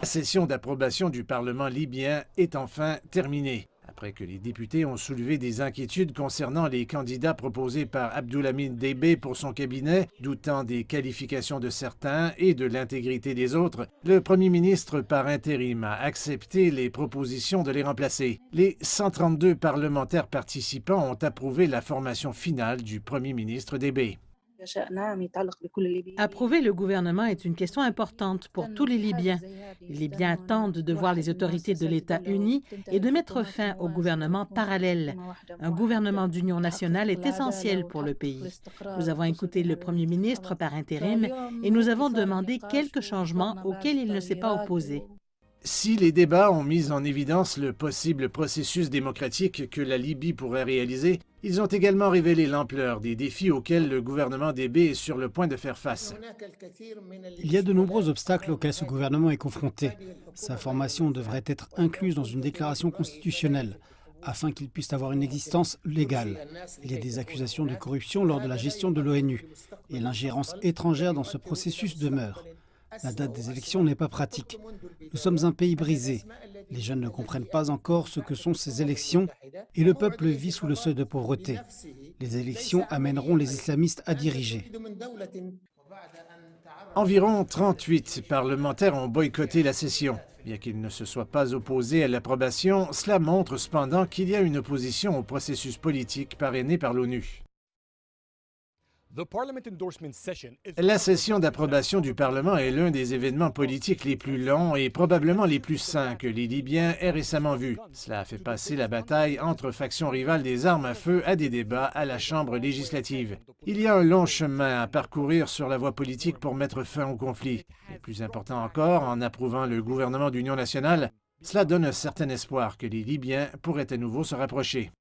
La session d'approbation du Parlement libyen est enfin terminée. Après que les députés ont soulevé des inquiétudes concernant les candidats proposés par Abdulhamid Deibe pour son cabinet, doutant des qualifications de certains et de l'intégrité des autres, le premier ministre par intérim a accepté les propositions de les remplacer. Les 132 parlementaires participants ont approuvé la formation finale du premier ministre Deibe. Approuver le gouvernement est une question importante pour tous les Libyens. Les Libyens attendent de voir les autorités de l'État unis et de mettre fin au gouvernement parallèle. Un gouvernement d'union nationale est essentiel pour le pays. Nous avons écouté le Premier ministre par intérim et nous avons demandé quelques changements auxquels il ne s'est pas opposé. Si les débats ont mis en évidence le possible processus démocratique que la Libye pourrait réaliser, ils ont également révélé l'ampleur des défis auxquels le gouvernement Deibe est sur le point de faire face. Il y a de nombreux obstacles auxquels ce gouvernement est confronté. Sa formation devrait être incluse dans une déclaration constitutionnelle afin qu'il puisse avoir une existence légale. Il y a des accusations de corruption lors de la gestion de l'ONU et l'ingérence étrangère dans ce processus demeure. La date des élections n'est pas pratique. Nous sommes un pays brisé. Les jeunes ne comprennent pas encore ce que sont ces élections et le peuple vit sous le seuil de pauvreté. Les élections amèneront les islamistes à diriger. Environ 38 parlementaires ont boycotté la session. Bien qu'ils ne se soient pas opposés à l'approbation, cela montre cependant qu'il y a une opposition au processus politique parrainé par l'ONU. La session d'approbation du Parlement est l'un des événements politiques les plus longs et probablement les plus sains que les Libyens aient récemment vus. Cela a fait passer la bataille entre factions rivales des armes à feu à des débats à la Chambre législative. Il y a un long chemin à parcourir sur la voie politique pour mettre fin au conflit. Et plus important encore, en approuvant le gouvernement d'union nationale, cela donne un certain espoir que les Libyens pourraient à nouveau se rapprocher.